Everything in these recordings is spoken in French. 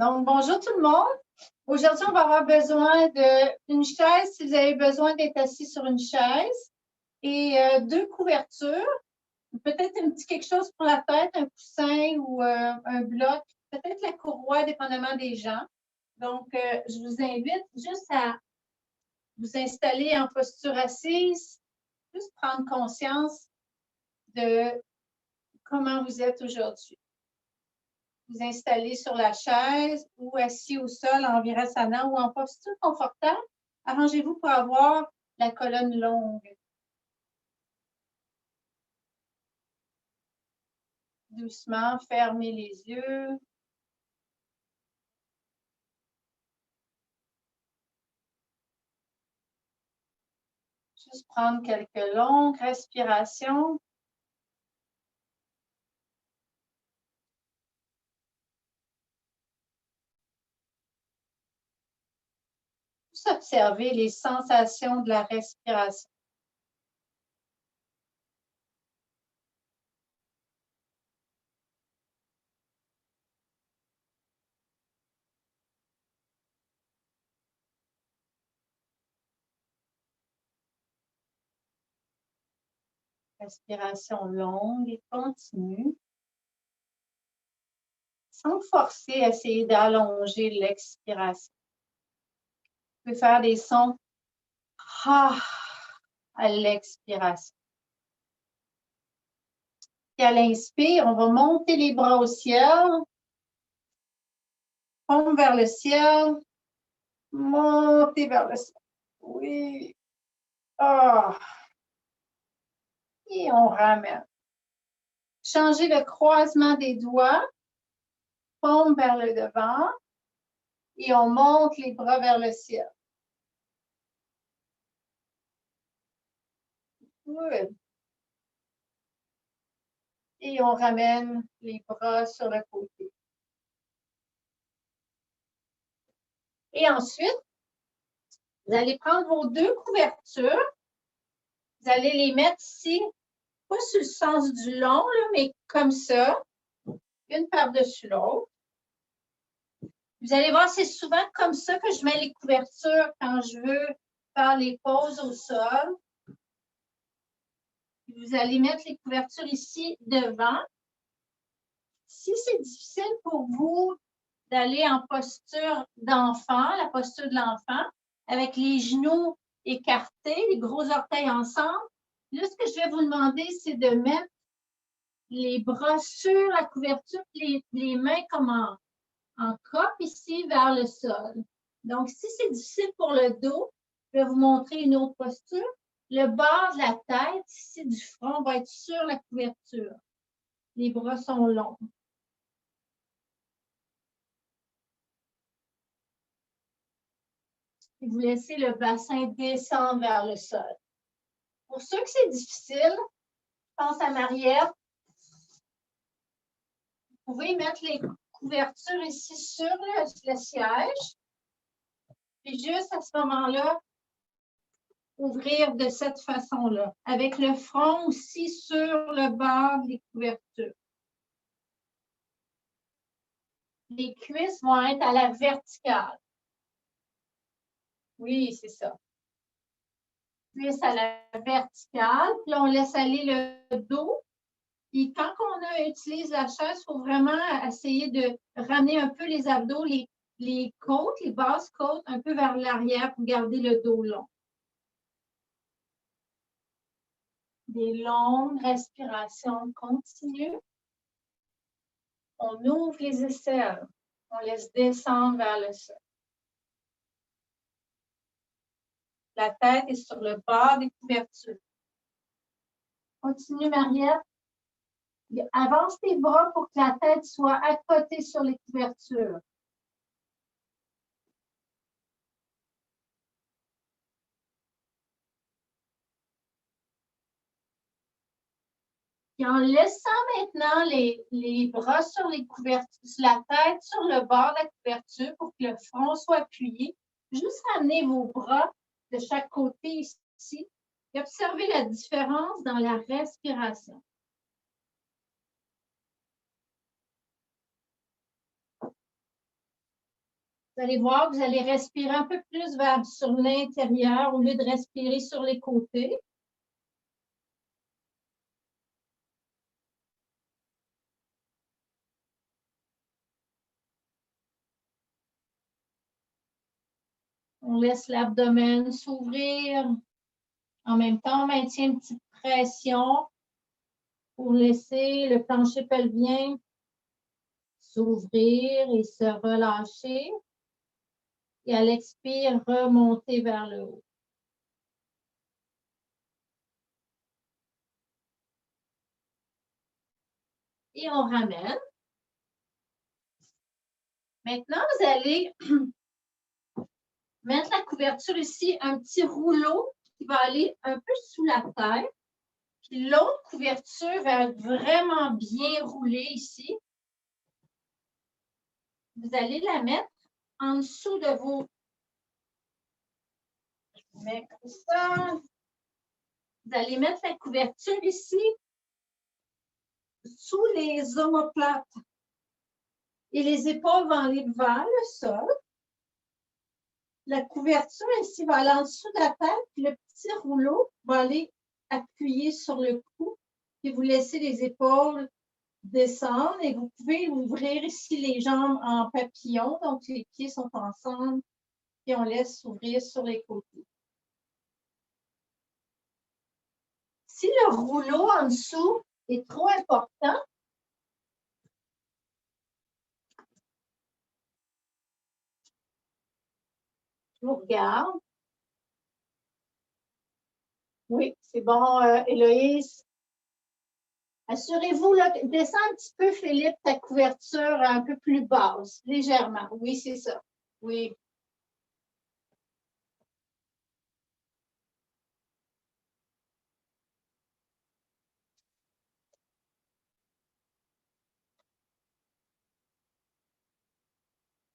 Donc, bonjour tout le monde. Aujourd'hui, on va avoir besoin d'une chaise si vous avez besoin d'être assis sur une chaise et deux couvertures. Peut-être un petit quelque chose pour la tête, un coussin ou un bloc, peut-être la courroie, dépendamment des gens. Donc, je vous invite juste à vous installer en posture assise, juste prendre conscience de comment vous êtes aujourd'hui. Vous installer sur la chaise ou assis au sol en virasana ou en posture confortable. Arrangez-vous pour avoir la colonne longue. Doucement, fermez les yeux. Juste prendre quelques longues respirations. Juste observer les sensations de la respiration. Respiration longue et continue. Sans forcer, essayez d'allonger l'expiration. Vous pouvez faire des sons à l'expiration. Et à l'inspire, on va monter les bras au ciel. Paume vers le ciel. Monter vers le ciel. Oui. Ah. Et on ramène. Changez le croisement des doigts. Paume vers le devant. Et on monte les bras vers le ciel. Good. Et on ramène les bras sur le côté. Et ensuite, vous allez prendre vos deux couvertures. Vous allez les mettre ici, pas sur le sens du long, là, mais comme ça, une par-dessus l'autre. Vous allez voir, c'est souvent comme ça que je mets les couvertures quand je veux faire les pauses au sol. Vous allez mettre les couvertures ici devant. Si c'est difficile pour vous d'aller en posture d'enfant, la posture de l'enfant, avec les genoux écartés, les gros orteils ensemble, là, ce que je vais vous demander, c'est de mettre les bras sur la couverture, les mains comme en croppe ici vers le sol. Donc, si c'est difficile pour le dos, je vais vous montrer une autre posture. Le bas de la tête, ici du front, va être sur la couverture. Les bras sont longs. Et vous laissez le bassin descendre vers le sol. Pour ceux que c'est difficile, je pense à Mariette, vous pouvez mettre les couvertures ici sur le siège. Puis juste à ce moment-là, ouvrir de cette façon-là, avec le front aussi sur le bord des couvertures. Les cuisses vont être à la verticale. Oui, c'est ça. Cuisses à la verticale, puis on laisse aller le dos. Puis quand on utilise la chaise, il faut vraiment essayer de ramener un peu les abdos, les côtes, les basses côtes, un peu vers l'arrière pour garder le dos long. Des longues respirations continues. On ouvre les aisselles. On laisse descendre vers le sol. La tête est sur le bord des couvertures. Continue, Mariette. Avance tes bras pour que la tête soit accotée sur les couvertures. Et en laissant maintenant les bras sur les couvertures, la tête sur le bord de la couverture pour que le front soit appuyé, juste ramenez vos bras de chaque côté ici et observez la différence dans la respiration. Vous allez voir que vous allez respirer un peu plus sur l'intérieur au lieu de respirer sur les côtés. On laisse l'abdomen s'ouvrir. En même temps, on maintient une petite pression pour laisser le plancher pelvien s'ouvrir et se relâcher. Et à l'expire, remonter vers le haut. Et on ramène. Maintenant, vous allez mettre la couverture ici, un petit rouleau qui va aller un peu sous la tête. Puis l'autre couverture va être vraiment bien roulée ici. Vous allez la mettre en dessous de vos... ça. Vous allez mettre la couverture ici sous les omoplates. Et les épaules vont aller vers le sol. La couverture ici va aller en dessous de la tête, puis le petit rouleau va aller appuyer sur le cou, puis vous laissez les épaules descendre et vous pouvez ouvrir ici les jambes en papillon, donc les pieds sont ensemble, puis on laisse s'ouvrir sur les côtés. Si le rouleau en dessous est trop important, je vous regarde. Oui, c'est bon, Héloïse. Assurez-vous, descends un petit peu, Philippe, ta couverture un peu plus basse, légèrement. Oui, c'est ça. Oui.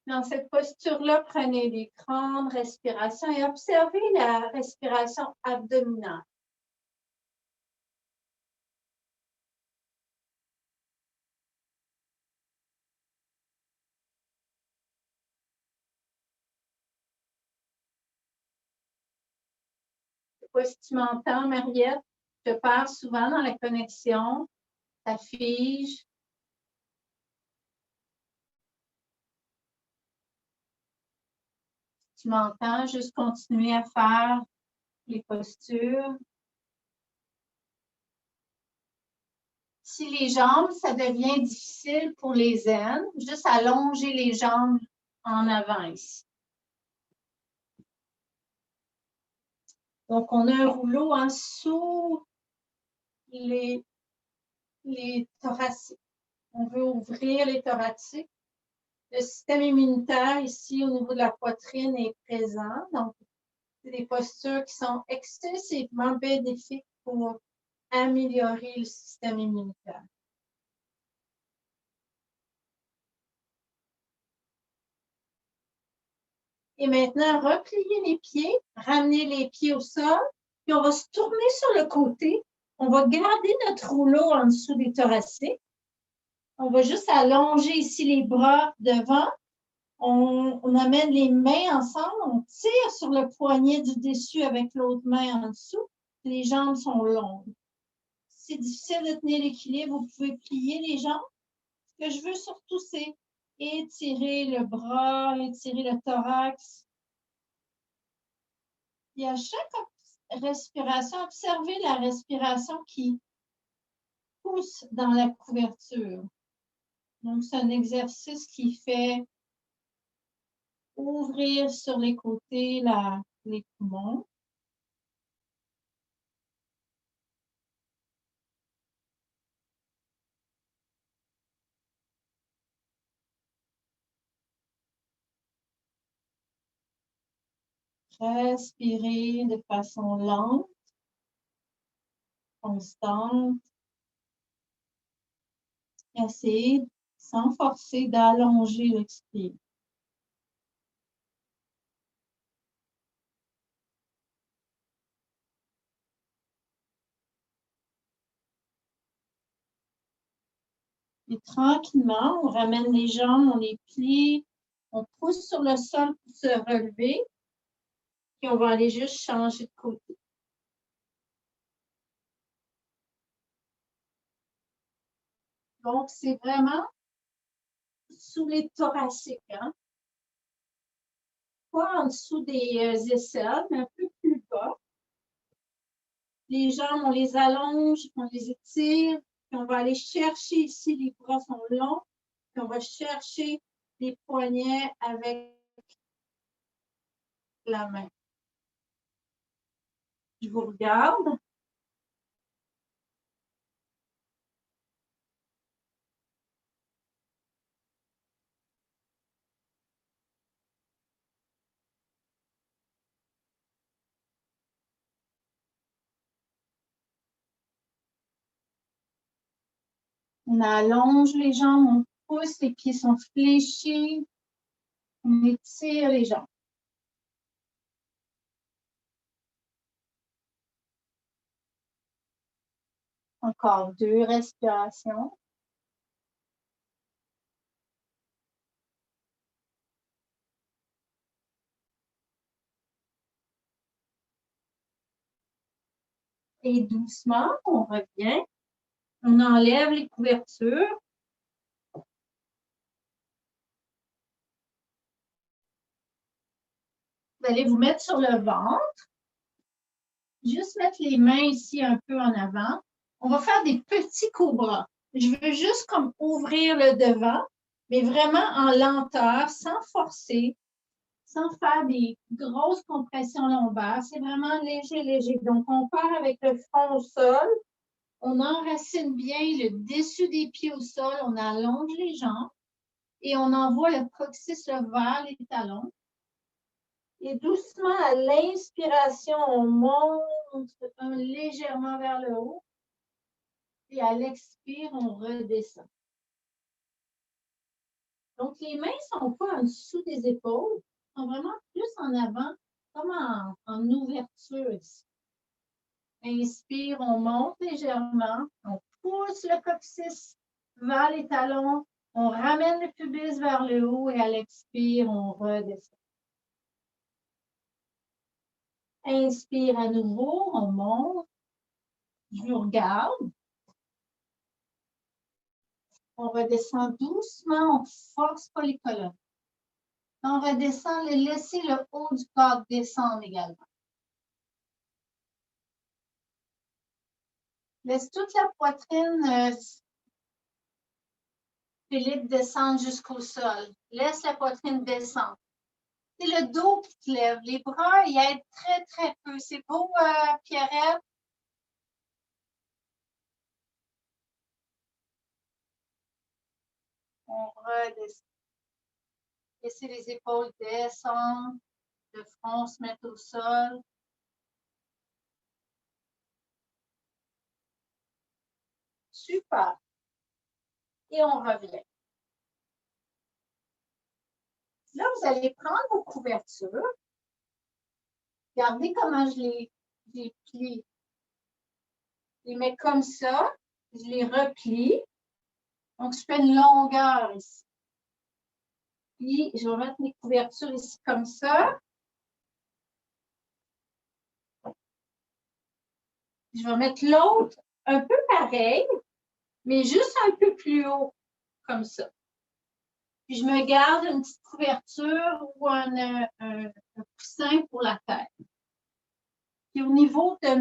Dans cette posture-là, prenez des grandes respirations et observez la respiration abdominale. Je ne sais pas si tu m'entends, Mariette. Je perds souvent dans la connexion. Ça fige. Tu m'entends, juste continuer à faire les postures. Si les jambes, ça devient difficile pour les aines, juste allonger les jambes en avant ici. Donc, on a un rouleau en dessous les thoraciques. On veut ouvrir les thoraciques. Le système immunitaire ici au niveau de la poitrine est présent. Donc, c'est des postures qui sont excessivement bénéfiques pour améliorer le système immunitaire. Et maintenant, repliez les pieds, ramenez les pieds au sol, puis on va se tourner sur le côté. On va garder notre rouleau en dessous des thoraciques. On va juste allonger ici les bras devant. On amène les mains ensemble, on tire sur le poignet du dessus avec l'autre main en dessous. Les jambes sont longues. Si c'est difficile de tenir l'équilibre, vous pouvez plier les jambes. Ce que je veux surtout, c'est étirer le bras, étirer le thorax. Et à chaque respiration, observez la respiration qui pousse dans la couverture. Donc, c'est un exercice qui fait ouvrir sur les côtés les poumons. Respirez de façon lente, constante. Essayez sans forcer d'allonger l'expire. Et tranquillement, on ramène les jambes, on les plie, On pousse sur le sol pour se relever. Puis on va aller juste changer de côté. Donc, c'est vraiment sous les thoraciques, hein? Pas en dessous des aisselles, mais un peu plus bas. Les jambes, on les allonge, on les étire, puis on va aller chercher ici, les bras sont longs, puis on va chercher les poignets avec la main. Je vous regarde. On allonge les jambes, on pousse, les pieds sont fléchis. On étire les jambes. Encore 2 respirations. Et doucement, on revient. On enlève les couvertures. Vous allez vous mettre sur le ventre. Juste mettre les mains ici un peu en avant. On va faire des petits cobras. Je veux juste comme ouvrir le devant, mais vraiment en lenteur, sans forcer, sans faire des grosses compressions lombaires. C'est vraiment léger, léger. Donc, on part avec le front au sol. On enracine bien le dessus des pieds au sol. On allonge les jambes et on envoie le coccyx vers les talons. Et doucement, à l'inspiration, on monte légèrement vers le haut. Et à l'expire, on redescend. Donc, les mains ne sont pas en dessous des épaules, elles sont vraiment plus en avant, comme en ouverture ici. Inspire, on monte légèrement, on pousse le coccyx vers les talons, on ramène le pubis vers le haut et à l'expire, on redescend. Inspire à nouveau, on monte, je vous regarde. On redescend doucement, on ne force pas les colonnes. On redescend, laissez le haut du corps descendre également. Laisse toute la poitrine, Philippe, descendre jusqu'au sol. Laisse la poitrine descendre. C'est le dos qui te lève. Les bras, ils aident très, très peu. C'est beau, Pierrette? On redescend. Laissez les épaules descendre. Le front se met au sol. Super. Et on revient. Là, vous allez prendre vos couvertures. Regardez comment je les plie. Je les mets comme ça. Je les replie. Donc, je fais une longueur ici. Puis, je vais mettre mes couvertures ici comme ça. Je vais mettre l'autre un peu pareil, mais juste un peu plus haut, comme ça. Puis, je me garde une petite couverture ou un coussin pour la tête. Puis, au niveau de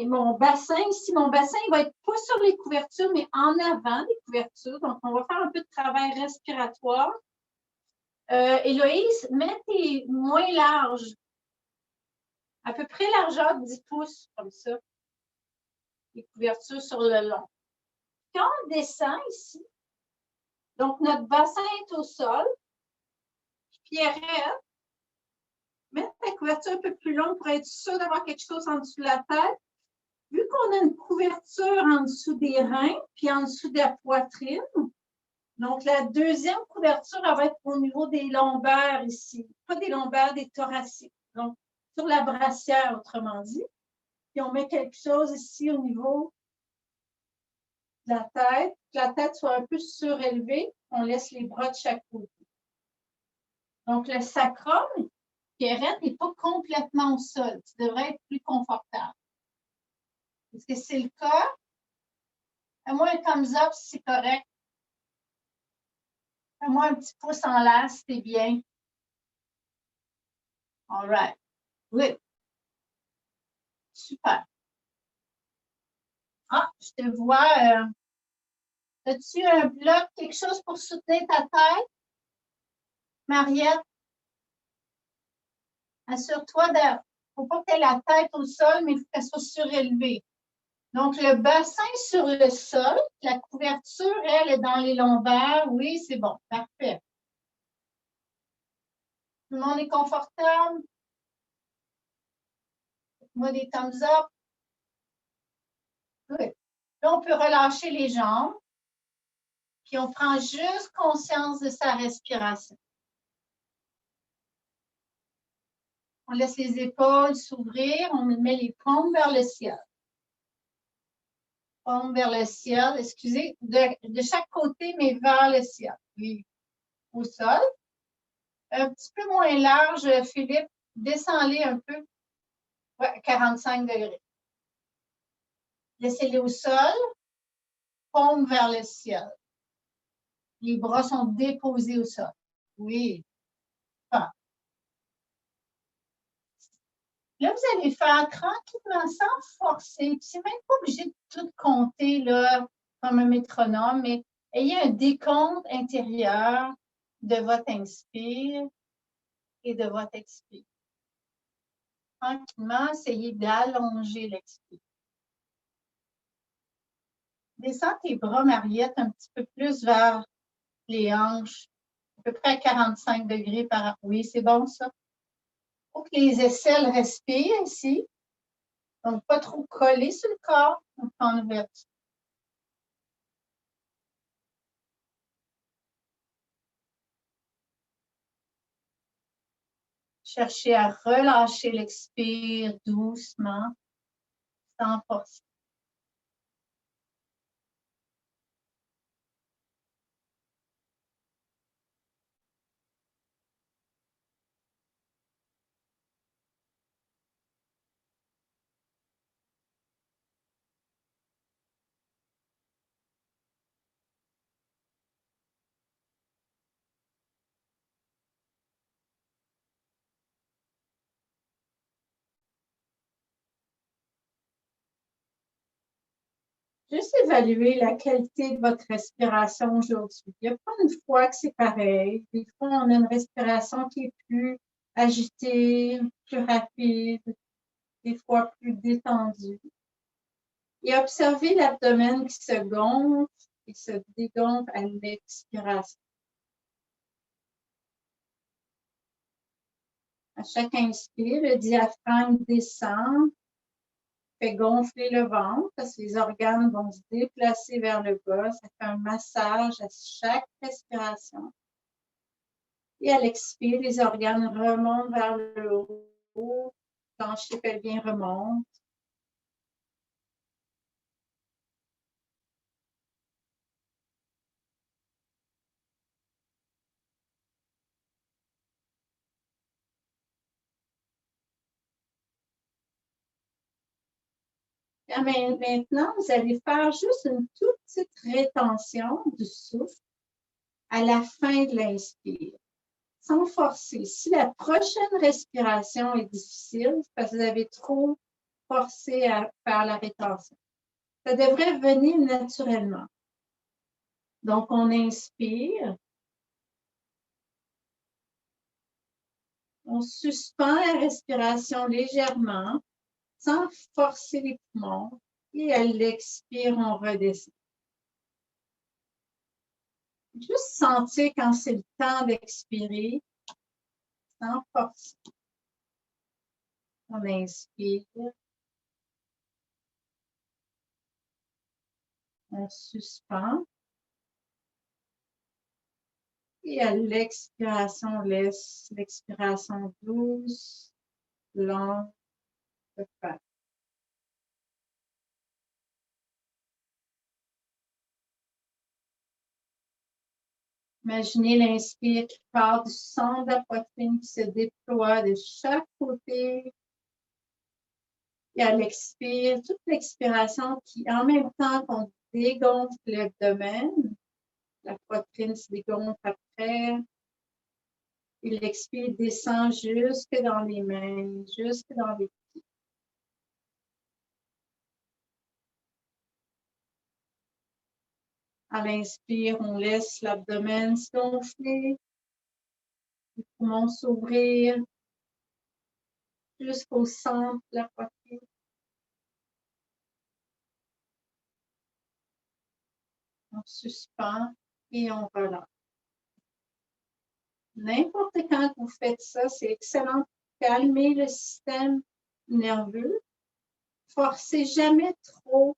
mon bassin ici, mon bassin, il va être pas sur les couvertures, mais en avant des couvertures. Donc, on va faire un peu de travail respiratoire. Héloïse, mets tes moins larges. À peu près largeur de 10 pouces, comme ça. Les couvertures sur le long. Quand on descend ici, donc notre bassin est au sol. Pierrette, mets ta couverture un peu plus longue pour être sûr d'avoir quelque chose en dessous de la tête. Vu qu'on a une couverture en dessous des reins, puis en dessous de la poitrine, donc la deuxième couverture, elle va être au niveau des lombaires ici. Pas des lombaires, des thoraciques. Donc, sur la brassière, autrement dit. Puis on met quelque chose ici au niveau de la tête, que la tête soit un peu surélevée. On laisse les bras de chaque côté. Donc, le sacrum, Pierrette, n'est pas complètement au sol. Tu devrais être plus confortable. Est-ce que c'est le cas? Fais-moi un thumbs up si c'est correct. Fais-moi un petit pouce en l'air si c'est bien. All right. Oui. Super. Ah, je te vois. As-tu un bloc, quelque chose pour soutenir ta tête? Mariette? Assure-toi de. Il ne faut pas que tu aies la tête au sol, mais il faut qu'elle soit surélevée. Donc, le bassin sur le sol, la couverture, elle, est dans les lombaires. Oui, c'est bon. Parfait. Tout le monde est confortable? Moi, des thumbs up. Good. Là, on peut relâcher les jambes. Puis, on prend juste conscience de sa respiration. On laisse les épaules s'ouvrir. On met les paumes vers le ciel. Paumes vers le ciel. Excusez, de chaque côté, mais vers le ciel. Oui. Au sol. Un petit peu moins large, Philippe. Descends-les un peu. Ouais, 45 degrés. Laissez-les au sol. Paume vers le ciel. Les bras sont déposés au sol. Oui. Bon. Là, vous allez faire tranquillement, sans forcer. C'est même pas obligé de tout compter là, comme un métronome, mais ayez un décompte intérieur de votre inspire et de votre expire. Tranquillement, essayez d'allonger l'expire. Descends tes bras, Mariette, un petit peu plus vers les hanches, à peu près à 45 degrés par. Oui, c'est bon ça. Il faut que les aisselles respirent ici. Donc, pas trop collé sur le corps. On prend une ouverture. Cherchez à relâcher l'expire doucement, sans force. Juste évaluer la qualité de votre respiration aujourd'hui. Il n'y a pas une fois que c'est pareil. Des fois, on a une respiration qui est plus agitée, plus rapide, des fois plus détendue. Et observez l'abdomen qui se gonfle et se dégonfle à l'expiration. À chaque inspire, le diaphragme descend, fait gonfler le ventre parce que les organes vont se déplacer vers le bas. Ça fait un massage à chaque respiration. Et à l'expire, les organes remontent vers le haut. Plancher pelvien remonte. Maintenant, vous allez faire juste une toute petite rétention du souffle à la fin de l'inspire, sans forcer. Si la prochaine respiration est difficile, c'est parce que vous avez trop forcé à faire la rétention. Ça devrait venir naturellement. Donc, on inspire. On suspend la respiration légèrement, sans forcer les poumons. Et à l'expire, on redescend. Juste sentir quand c'est le temps d'expirer, sans forcer. On inspire. On suspend. Et à l'expiration, on laisse l'expiration douce, longue, se faire. Imaginez l'inspire qui part du centre de la poitrine, qui se déploie de chaque côté. Et à l'expire, toute l'expiration qui, en même temps qu'on dégonfle l'abdomen, la poitrine se dégonfle après. Et l'expire descend jusque dans les mains, jusque dans les pieds. À l'inspire, on laisse l'abdomen se gonfler, les poumons s'ouvrir jusqu'au centre de la poitrine. On suspend et on relâche. N'importe quand vous faites ça, c'est excellent pour calmer le système nerveux. Forcez jamais trop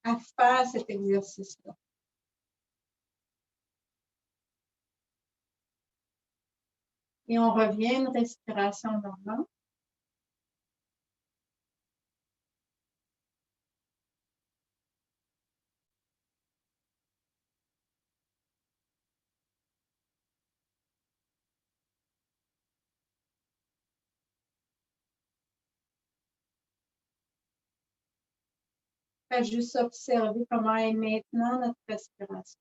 à faire cet exercice-là. Et on revient à une respiration normale. Faites juste observer comment est maintenant notre respiration.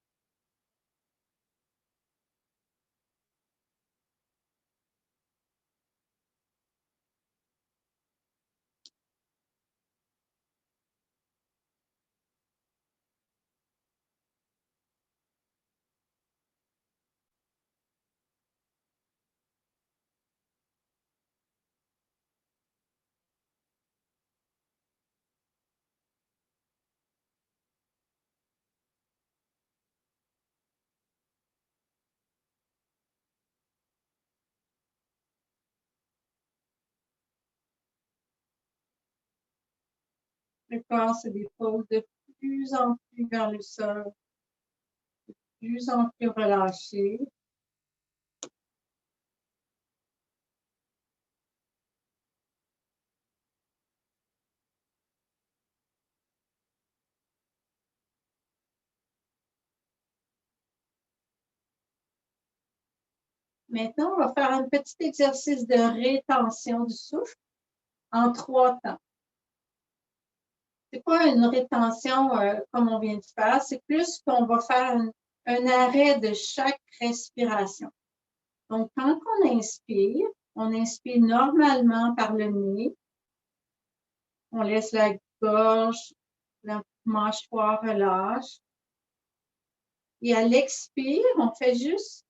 Le corps se dépose de plus en plus vers le sol, de plus en plus relâché. Maintenant, on va faire un petit exercice de rétention du souffle en 3 temps. Ce n'est pas une rétention comme on vient de faire, c'est plus qu'on va faire un arrêt de chaque respiration. Donc, quand on inspire normalement par le nez. On laisse la gorge, la mâchoire relâche. Et à l'expire, on fait juste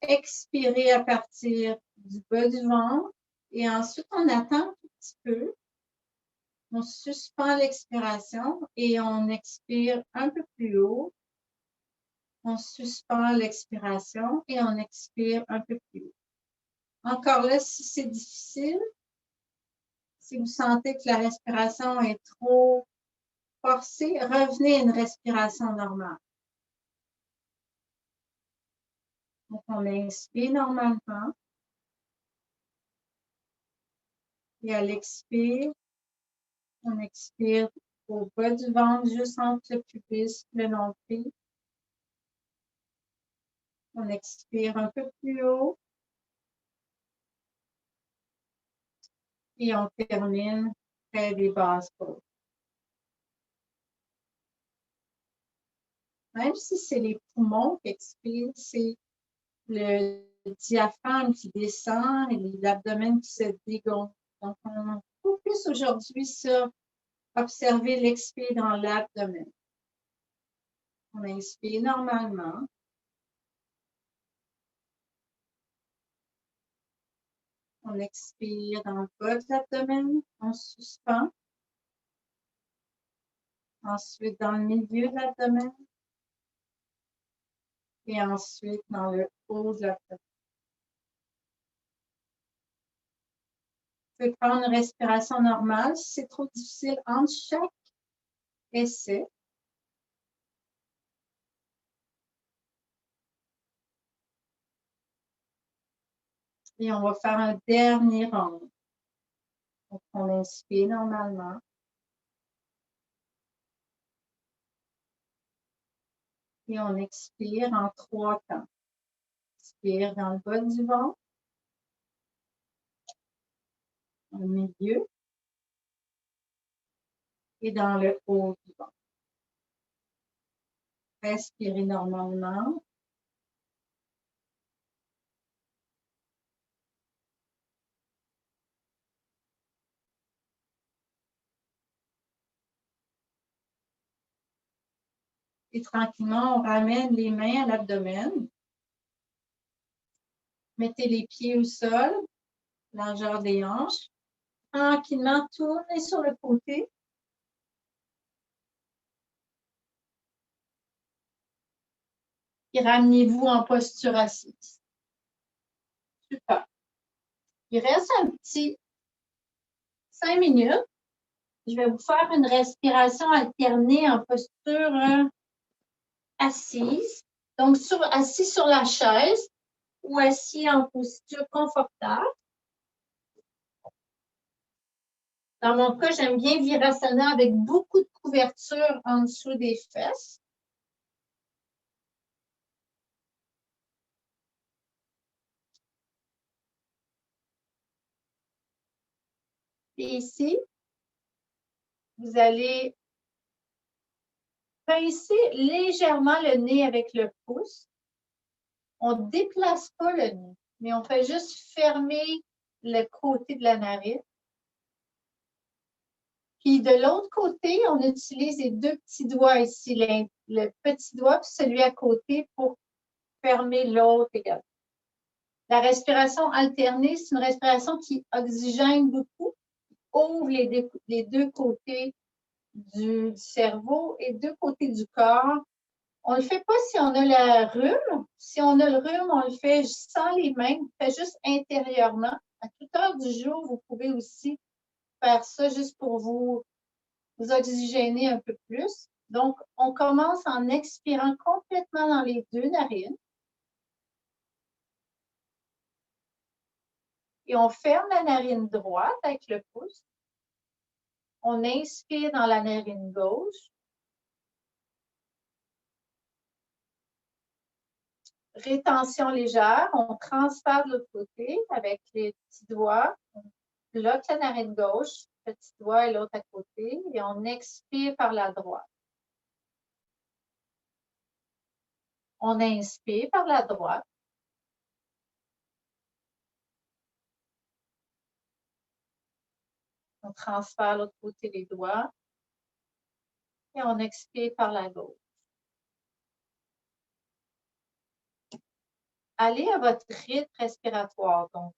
expirer à partir du bas du ventre. Et ensuite, on attend un petit peu. On suspend l'expiration et on expire un peu plus haut. On suspend l'expiration et on expire un peu plus haut. Encore là, si c'est difficile, si vous sentez que la respiration est trop forcée, revenez à une respiration normale. Donc, on inspire normalement. Et à l'expire, on expire au bas du ventre, juste entre le pubis, le nombril. On expire un peu plus haut. Et on termine près des basses côtes. Même si c'est les poumons qui expirent, c'est le diaphragme qui descend et l'abdomen qui se dégonfle. Donc, on focus aujourd'hui sur observer l'expire dans l'abdomen. On inspire normalement. On expire dans le bas de l'abdomen, on suspend. Ensuite, dans le milieu de l'abdomen. Et ensuite, dans le haut de l'abdomen. Vous pouvez prendre une respiration normale. Si c'est trop difficile, entre chaque essai. Et on va faire un dernier round. Donc, on inspire normalement. Et on expire en 3 temps. Expire dans le bas du ventre, au milieu et dans le haut du ventre. Respirez normalement. Et tranquillement, on ramène les mains à l'abdomen. Mettez les pieds au sol, largeur des hanches. Tranquillement, tournez sur le côté. Et ramenez-vous en posture assise. Super. Il reste un petit 5 minutes. Je vais vous faire une respiration alternée en posture assise. Donc, assis sur la chaise ou assis en posture confortable. Dans mon cas, j'aime bien Virasana avec beaucoup de couverture en dessous des fesses. Et ici, vous allez pincer légèrement le nez avec le pouce. On ne déplace pas le nez, mais on fait juste fermer le côté de la narine. Puis de l'autre côté, on utilise les 2 petits doigts ici, le petit doigt puis celui à côté pour fermer l'autre également. La respiration alternée, c'est une respiration qui oxygène beaucoup, ouvre les 2 côtés du cerveau et 2 côtés du corps. On ne le fait pas si on a le rhume. Si on a le rhume, on le fait sans les mains, on le fait juste intérieurement. À toute heure du jour, vous pouvez aussi faire ça juste pour vous oxygéner un peu plus. Donc, on commence en expirant complètement dans les 2 narines. Et on ferme la narine droite avec le pouce. On inspire dans la narine gauche. Rétention légère, on transfère de l'autre côté avec les petits doigts. On bloque la narine gauche, petit doigt et l'autre à côté, et on expire par la droite. On inspire par la droite. On transfère de l'autre côté les doigts et on expire par la gauche. Allez à votre rythme respiratoire. Donc,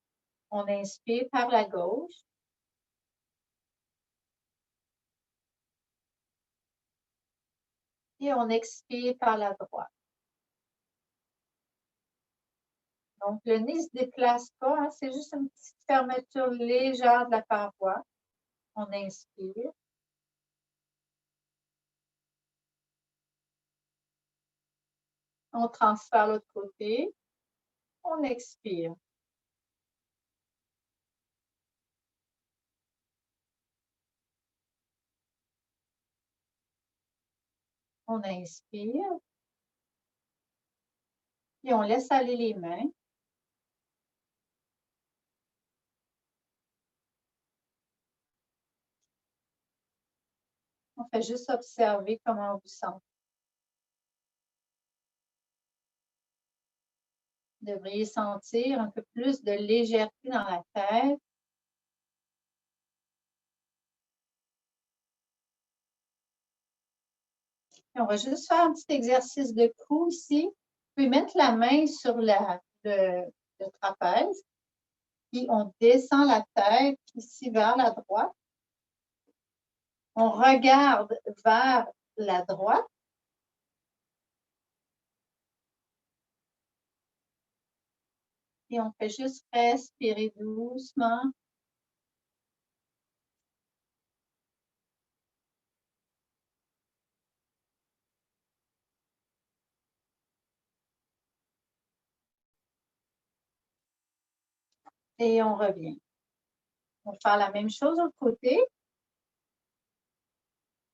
on inspire par la gauche. Et on expire par la droite. Donc, le nez ne se déplace pas, hein, c'est juste une petite fermeture légère de la paroi. On inspire. On transfère l'autre côté. On expire. On inspire. Et on laisse aller les mains. On fait juste observer comment on vous sent. Vous devriez sentir un peu plus de légèreté dans la tête. Et on va juste faire un petit exercice de cou ici. Vous pouvez mettre la main sur le trapèze. Puis on descend la tête ici vers la droite. On regarde vers la droite. Et on fait juste respirer doucement. Et on revient. On va faire la même chose de l'autre côté.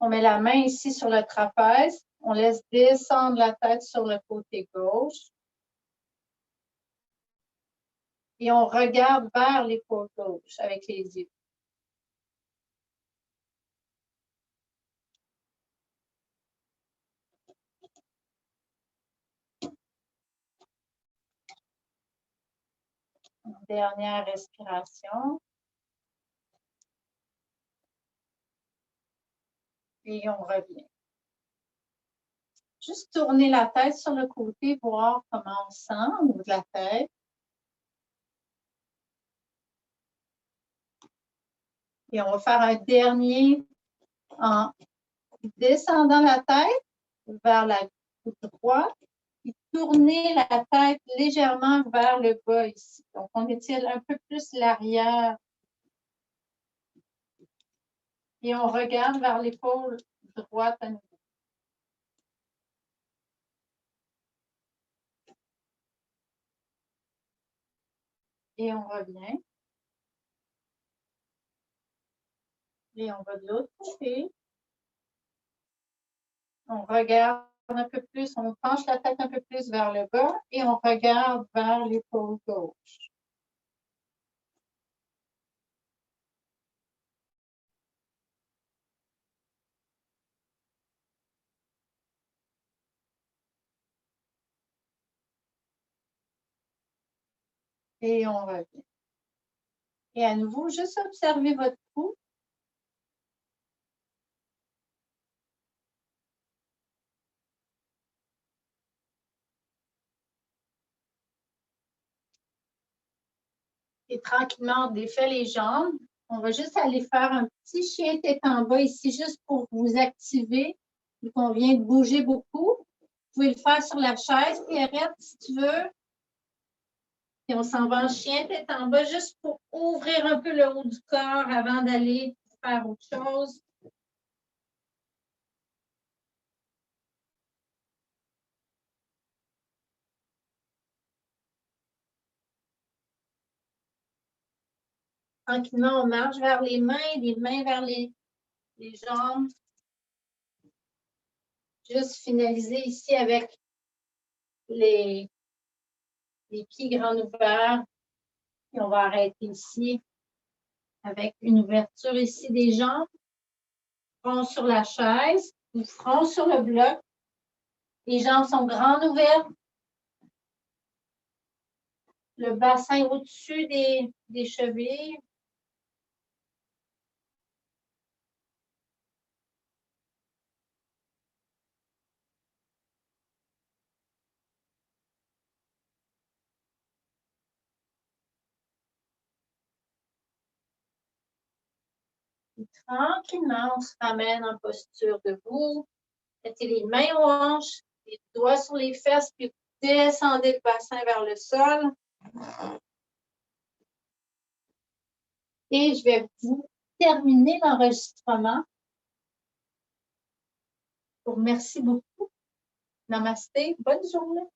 On met la main ici sur le trapèze. On laisse descendre la tête sur le côté gauche. Et on regarde vers l'épaule gauche avec les yeux. Dernière respiration. Et on revient. Juste tourner la tête sur le côté, voir comment on sent au niveau de la tête. Et on va faire un dernier en descendant la tête vers la droite et tourner la tête légèrement vers le bas ici. Donc, on étire un peu plus l'arrière. Et on regarde vers l'épaule droite à nouveau. Et on revient. Et on va de l'autre côté. On regarde un peu plus, on penche la tête un peu plus vers le bas et on regarde vers l'épaule gauche. Et on revient. Et à nouveau, juste observez votre cou. Et tranquillement, on défait les jambes. On va juste aller faire un petit chien tête en bas ici, juste pour vous activer, vu qu'on vient de bouger beaucoup. Vous pouvez le faire sur la chaise, puis arrête si tu veux. Et on s'en va en chien tête en bas, juste pour ouvrir un peu le haut du corps avant d'aller faire autre chose. Tranquillement, on marche vers les mains vers les jambes. Juste finaliser ici avec les pieds grands ouverts. Et on va arrêter ici avec une ouverture ici des jambes. Front sur la chaise ou front sur le bloc. Les jambes sont grandes ouvertes. Le bassin au-dessus des chevilles. Et tranquillement, on se ramène en posture debout. Mettez les mains aux hanches, les doigts sur les fesses, puis descendez le bassin vers le sol. Et je vais vous terminer l'enregistrement. Merci beaucoup. Namasté. Bonne journée.